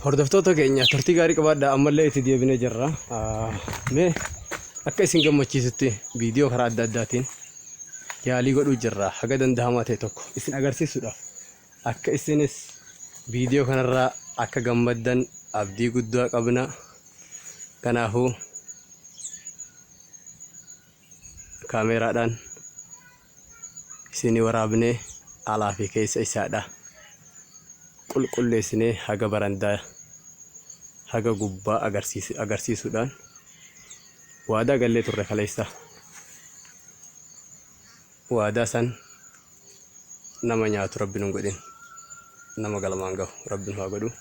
Hordoftoota keenya turtii gaarii qabaadhaa ammallee itti deebinee jirra. Mee akka isin gammachiisutti viidiyoo karaa adda addaatiin yaalii godhuu jirra. Haga danda'amaa ta'e tokko isin agarsiisuudhaaf akka isinis viidiyoo kanarraa akka gammaddan abdii guddaa qabna. Kanaafuu kaameraadhaan isin waraabnee alaa fi keessa isaadha qulqulleessinee haga barandaa haga gubbaa agarsiisuudhaan waadaa gallee turre kaleessa. Waadaa san nama nyaatu rabbiin hin godhin, nama galmaan gahu rabbiin haa godhu.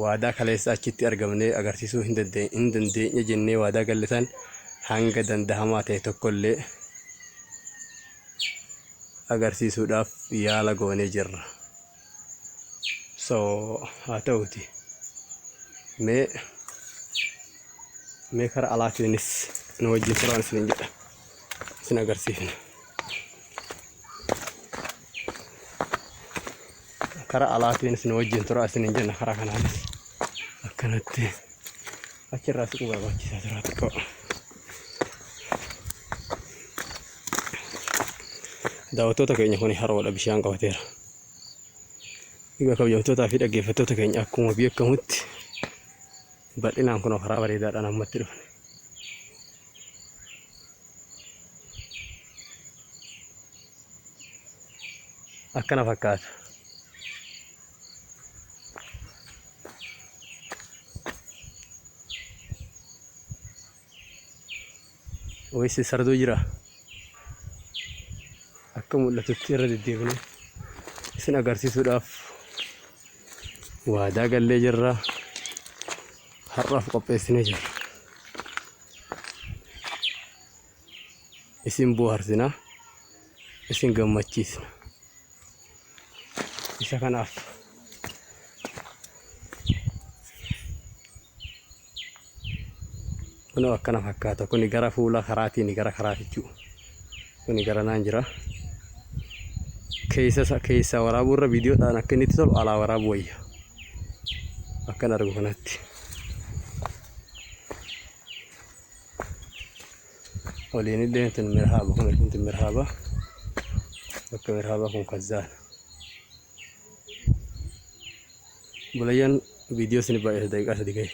Waadaa kaleessa achitti argamnee agarsiisuu hin dandeenye jennee waadaa galle san hanga danda'amaa ta'e tokkollee agarsiisuudhaaf yaala goonee jirra. So haa ta'uuti mee karaa alaatiinis nu wajjin turaan isin jedha isin agarsiifna. Karaa alaatiinis nu wajjin turaan isin jenna. Karaa kanaanis akkanatti achirraa siquu barbaachisaa jira xiqqoo. Daawwattoota keenya kun haroodha, bishaan qabateera. Egaa kabajamtootaa fi dhaggeeffattoota keenya akkuma beekamutti bal'inaan kun karaa bareedaadhaan ammatti dhufne. Akkana fakkaata. Waysi sarduu jira. Akka mul'atutti irra deddeebinee isin agarsiisuudhaaf waadaa gallee jirra. Har'aaf qopheessinee jirra. Isin bohaarsina, isin gammachiisna. Isa kanaaf kunoo akkana fakkaata. Kuni gara fuula karaatiin gara karaatichuu. Kuni gara naan jira. Keessa waraabuurra viidiyoodhaan akka inni itti tolu alaa waraabuu wayya. Akkan argu kanatti. Waliin illee tun mirhaaba, kun mirhaaba. Bakka mirhaaba kun kazzaan. Bulayyaan viidiyoo isin baay'ee daqiiqaa 3 gahe.